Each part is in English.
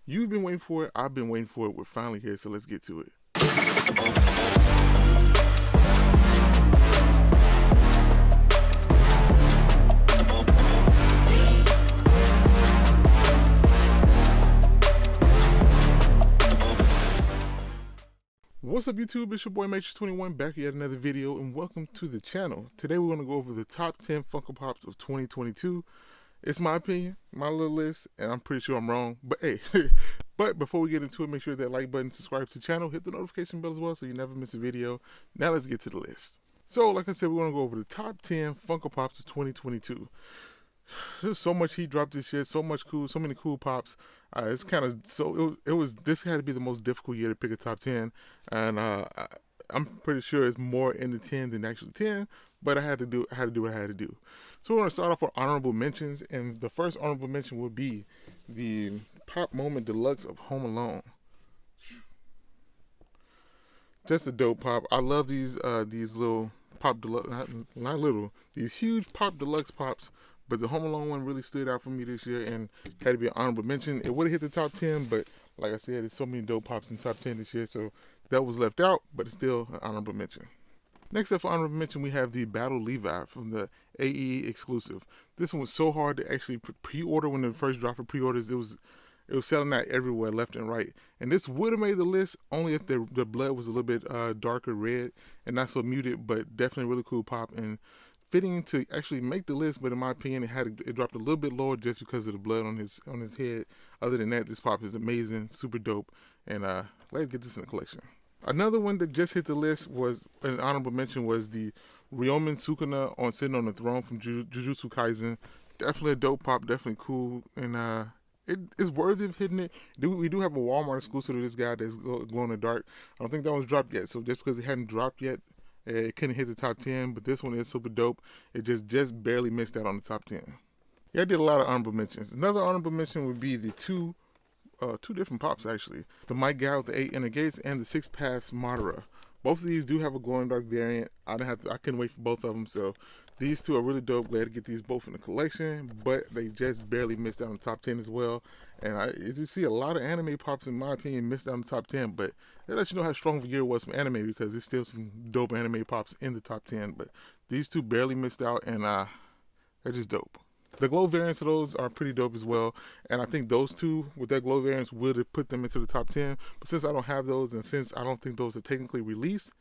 You've been waiting for it. I've been waiting for it. We're finally here, so let's get to it. What's up YouTube, it's your boy M8trix21 back with yet another video, and welcome to the channel. Today we're going to go over the top 10 Funko Pops of 2022. It's my opinion, my little list, and I'm pretty sure I'm wrong, but hey. But before we get into it, make sure that like button, subscribe to the channel, hit the notification bell as well so you never miss a video. Now let's get to the list. So like I said, we're going to go over the top 10 Funko Pops of 2022. There's so much heat dropped this year, so many cool pops. It's kind of this had to be the most difficult year to pick a top 10, and I'm pretty sure it's more in the 10 than actually 10, but I had to do what I had to do. So we're gonna start off with honorable mentions, and the first honorable mention would be the Pop Moment Deluxe of Home Alone. Just a dope pop. I love these little Pop Deluxe, not little, these huge Pop Deluxe pops. But the Home Alone one really stood out for me this year and had to be an honorable mention. It would have hit the top 10, but like I said, there's so many dope pops in the top 10 this year, so that was left out, but it's still an honorable mention. Next up for honorable mention, we have the Battle Levi from the AE exclusive. This one was so hard to actually pre-order when it first dropped for pre-orders. It was selling out everywhere, left and right. And this would have made the list only if the blood was a little bit darker red and not so muted, but definitely a really cool pop and fitting to actually make the list. But in my opinion, it dropped a little bit lower just because of the blood on his head. Other than that, this pop is amazing, super dope, and let's get this in the collection. Another one that just hit the list was an honorable mention was the Ryomen Sukuna on Sitting on the Throne from Jujutsu Kaisen. Definitely a dope pop, definitely cool, and it is worthy of hitting it. We do have a Walmart exclusive to this guy that's glow in the dark. I don't think that one's dropped yet, so just because it hadn't dropped yet, it couldn't hit the top 10, but this one is super dope. It just barely missed out on the top 10. Yeah, I did a lot of honorable mentions. Another honorable mention would be the two different pops actually. The Mike guy with the 8 inner gates and the 6 paths Madara. Both of these do have a glow in the dark variant. I couldn't wait for both of them, so these two are really dope. Glad to get these both in the collection, but they just barely missed out on the top 10 as well. And you see a lot of anime pops, in my opinion, missed out on the top 10, but that lets you know how strong the year was from anime, because there's still some dope anime pops in the top 10, but these two barely missed out, and they're just dope. The glow variants of those are pretty dope as well, and I think those two with their glow variants would have put them into the top 10, but since I don't have those, and since I don't think those are technically released,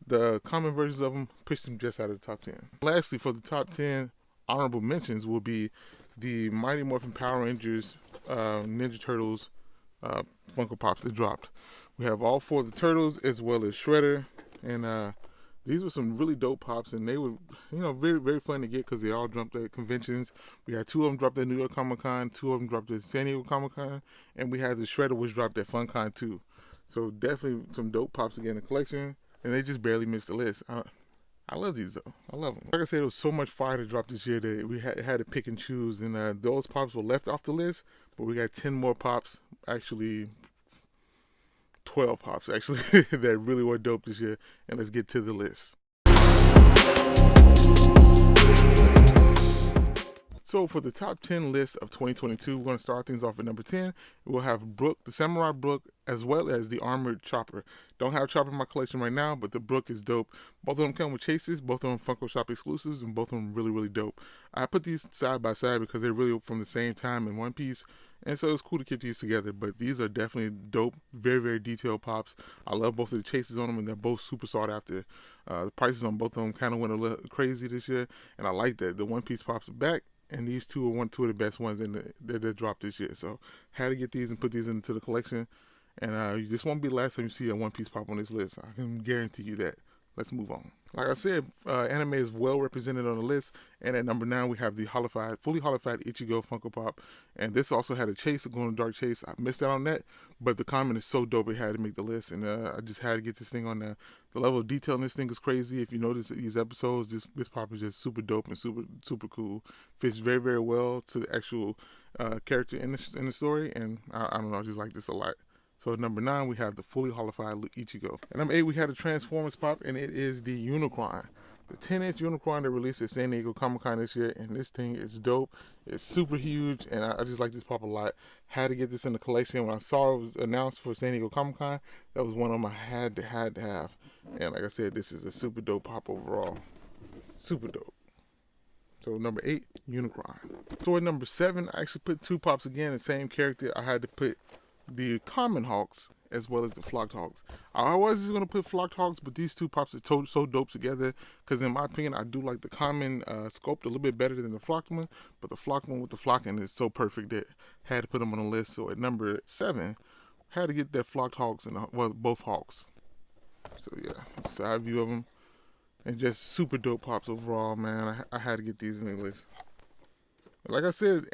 the common versions of them pushed them just out of the top 10. Lastly, for the top 10 honorable mentions will be the Mighty Morphin Power Rangers Ninja Turtles Funko Pops that dropped. We have all 4 of the Turtles as well as Shredder, and these were some really dope pops, and they were, very, very fun to get because they all dropped at conventions. We had 2 of them dropped at New York Comic Con, 2 of them dropped at San Diego Comic Con, and we had the Shredder which dropped at FunCon too. So definitely some dope pops again in the collection, and they just barely missed the list. I love these though. I love them. Like I said, it was so much fire to drop this year that we had to pick and choose, and those pops were left off the list, but we got 10 more pops, actually 12 pops actually, that really were dope this year, and let's get to the list. So for the top 10 list of 2022, we're going to start things off at number 10. We'll have Brook, the Samurai Brook, as well as the Armored Chopper. Don't have Chopper in my collection right now, but the Brook is dope. Both of them come with chases, both of them Funko Shop exclusives, and both of them really, really dope. I put these side by side because they're really from the same time in one piece, and so it's cool to keep these together, but these are definitely dope, very, very detailed pops. I love both of the chases on them, and they're both super sought after. The prices on both of them kind of went a little crazy this year, and I like that. The one piece pops are back, and these two are two of the best ones that dropped this year. So had to get these and put these into the collection, and this won't be the last time you see a one piece pop on this list. I can guarantee you that. Let's move on. Like I said, anime is well represented on the list, and at number 9 we have the fully holified Ichigo Funko Pop, and this also had a chase, a glow-in-the-dark chase. I missed out on that, but the comment is so dope it had to make the list, and I just had to get this thing on there. The level of detail in this thing is crazy. If you notice these episodes, this pop is just super dope and super cool. Fits very, very well to the actual character in the story, and I don't know, I just like this a lot. So at number 9, we have the fully holified Ichigo. At number 8, we had a Transformers pop, and it is the Unicron. the 10-inch unicorn that released at San Diego Comic-Con this year, and this thing is dope. It's super huge, and I just like this pop a lot. Had to get this in the collection. When I saw it was announced for San Diego Comic-Con, that was one of them I had to have. And like I said, this is a super dope pop overall. Super dope. So number 8, Unicron. So at number 7, I actually put 2 pops again, the same character. I had to put the common Hawks as well as the flocked Hawks. I was just going to put flocked Hawks, but these 2 pops are so dope together, because in my opinion, I do like the common sculpt a little bit better than the flocked one, but the flocked one with the flocking is so perfect that I had to put them on the list. So at number 7, I had to get that flocked Hawks and both Hawks. So yeah, side view of them. And just super dope pops overall, man. I had to get these in the list. Like I said,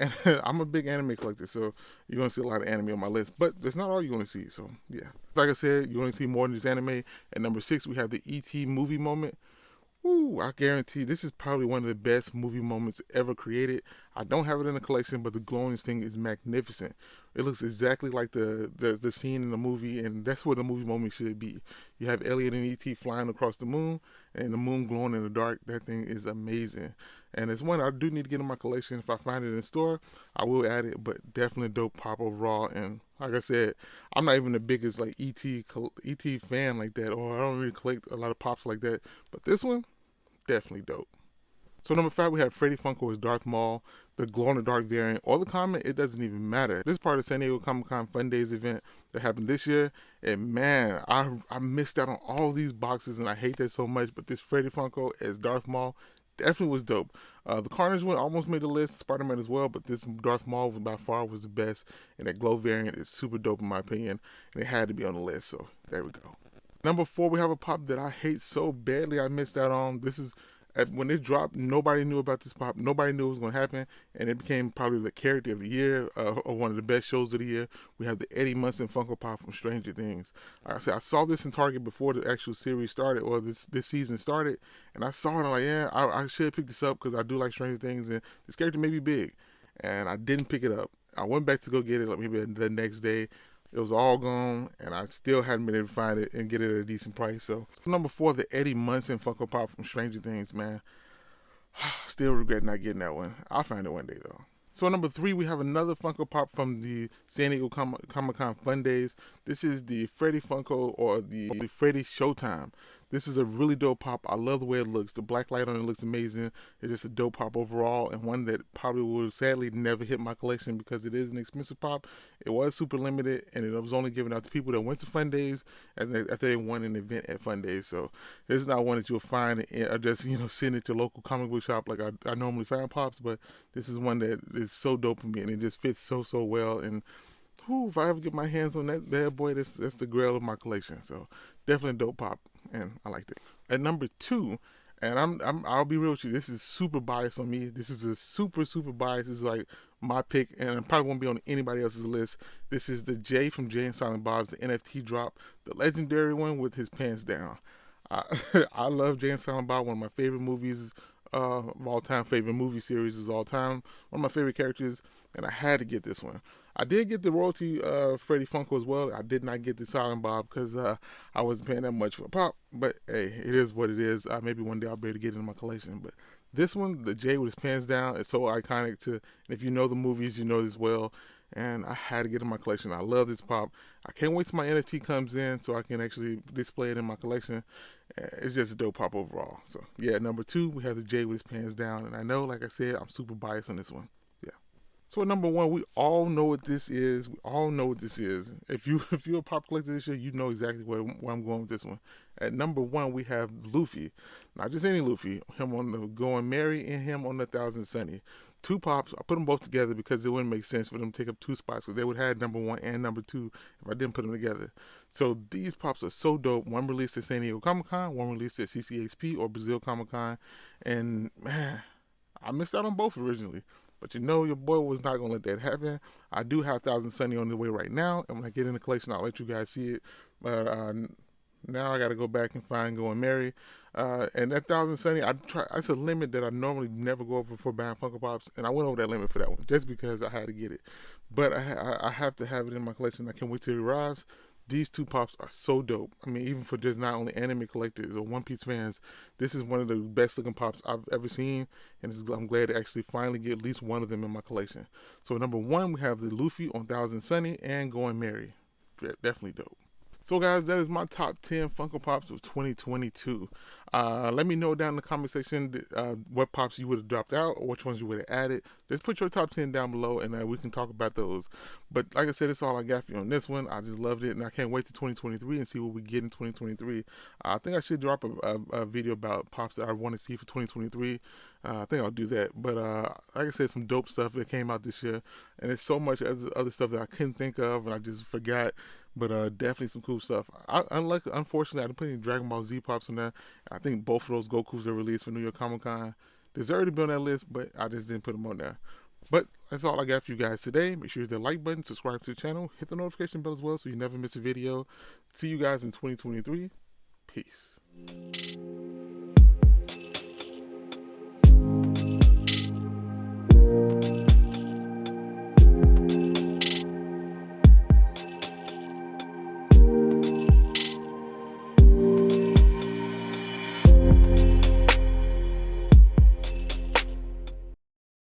I'm a big anime collector, so you're going to see a lot of anime on my list. But that's not all you're going to see, so yeah. Like I said, you're going to see more than just anime. At number 6, we have the E.T. movie moment. Ooh, I guarantee this is probably one of the best movie moments ever created. I don't have it in the collection, but the glowing thing is magnificent. It looks exactly like the scene in the movie, and that's what the movie moment should be. You have Elliot and E.T. flying across the moon, and the moon glowing in the dark. That thing is amazing. And it's one I do need to get in my collection. If I find it in the store, I will add it, but definitely a dope pop overall. And like I said, I'm not even the biggest like E.T. fan like that, or I don't really collect a lot of pops like that. But this one, definitely dope. So number 5, we have Freddy Funko as Darth Maul, the glow-in-the-dark variant, or the common. It doesn't even matter. This is part of the San Diego Comic-Con FUNDAYS event that happened this year, and man, I missed out on all these boxes, and I hate that so much, but this Freddy Funko as Darth Maul definitely was dope. The Carnage one almost made the list, Spider-Man as well, but this Darth Maul by far was the best, and that glow variant is super dope in my opinion, and it had to be on the list, so there we go. Number 4, we have a pop that I hate so badly I missed out on. This is, when it dropped, nobody knew about this pop. Nobody knew it was going to happen, and it became probably the character of the year, or one of the best shows of the year. We have the Eddie Munson Funko Pop from Stranger Things. Like I said, I saw this in Target before the actual series started, or this season started, and I saw it, and I'm like, yeah, I should pick this up, because I do like Stranger Things, and this character may be big, and I didn't pick it up. I went back to go get it, like maybe the next day. It was all gone, and I still hadn't been able to find it and get it at a decent price. So number 4, the Eddie Munson Funko Pop from Stranger Things, man. Still regret not getting that one. I'll find it one day though. So at number 3, we have another Funko Pop from the San Diego Comic-Con FUNDAYS. This is the Freddy Funko, or the Freddy Showtime. This is a really dope pop. I love the way it looks. The black light on it looks amazing. It's just a dope pop overall, and one that probably will sadly never hit my collection because it is an expensive pop. It was super limited, and it was only given out to people that went to FUNDAYS after they won an event at FUNDAYS. So this is not one that you'll find or just sitting at your local comic book shop like I normally find pops. But this is one that is so dope for me, and it just fits so well. And if I ever get my hands on that boy, that's the grail of my collection. So definitely a dope pop, and I liked it. At number 2, and I'll be real with you, this is super biased on me. This is a super biased. This is like my pick, and it probably won't be on anybody else's list. This is the Jay from Jay and Silent Bob's, the NFT drop, the legendary one with his pants down. I love Jay and Silent Bob, one of my favorite movies of all time, favorite movie series of all time, one of my favorite characters, and I had to get this one. I did get the royalty Freddy Funko as well. I did not get the Silent Bob because I wasn't paying that much for a pop, but hey, it is what it is. Maybe one day I'll be able to get it in my collection, but this one, the Jay with his pants down, is so iconic and if you know the movies, you know this well, and I had to get it in my collection. I love this pop. I can't wait till my NFT comes in so I can actually display it in my collection. It's just a dope pop overall. So yeah, number 2, we have the Jay with his pants down, and I know, like I said, I'm super biased on this one. So at number 1, we all know what this is. If you're a pop collector this year, you know exactly where I'm going with this one. At number 1, we have Luffy. Not just any Luffy. Him on the Going Merry and him on the Thousand Sunny. 2 pops. I put them both together because it wouldn't make sense for them to take up 2 spots, because they would have had number 1 and number 2 if I didn't put them together. So these pops are so dope. One released at San Diego Comic-Con, one released at CCXP or Brazil Comic-Con. And man, I missed out on both originally. But your boy was not going to let that happen. I do have Thousand Sunny on the way right now, and when I get in the collection, I'll let you guys see it. But now I got to go back and find Going Merry. And that Thousand Sunny, it's a limit that I normally never go over for buying Funko Pops, and I went over that limit for that one, just because I had to get it. But I have to have it in my collection. I can't wait till it arrives. These two pops are so dope. I mean, even for just not only anime collectors or One Piece fans, this is one of the best looking pops I've ever seen, and I'm glad to actually finally get at least one of them in my collection. So number one, we have the Luffy on Thousand Sunny and Going Merry. Definitely dope. So guys, that is my top 10 Funko Pops of 2022. Let me know down in the comment section what pops you would have dropped out or which ones you would have added. Just put your top 10 down below and we can talk about those. But like I said, that's all I got for you on this one. I just loved it and I can't wait to 2023 and see what we get in 2023. I think I should drop a video about pops that I want to see for 2023. I think I'll do that. But like I said, some dope stuff that came out this year. And there's so much other stuff that I couldn't think of and I just forgot. But definitely some cool stuff. Unfortunately, I didn't put any Dragon Ball Z pops in there. I think both of those Gokus that released for New York Comic Con deserve to be on that list, but I just didn't put them on there. But that's all I got for you guys today. Make sure you hit the like button, subscribe to the channel, hit the notification bell as well so you never miss a video. See you guys in 2023. Peace.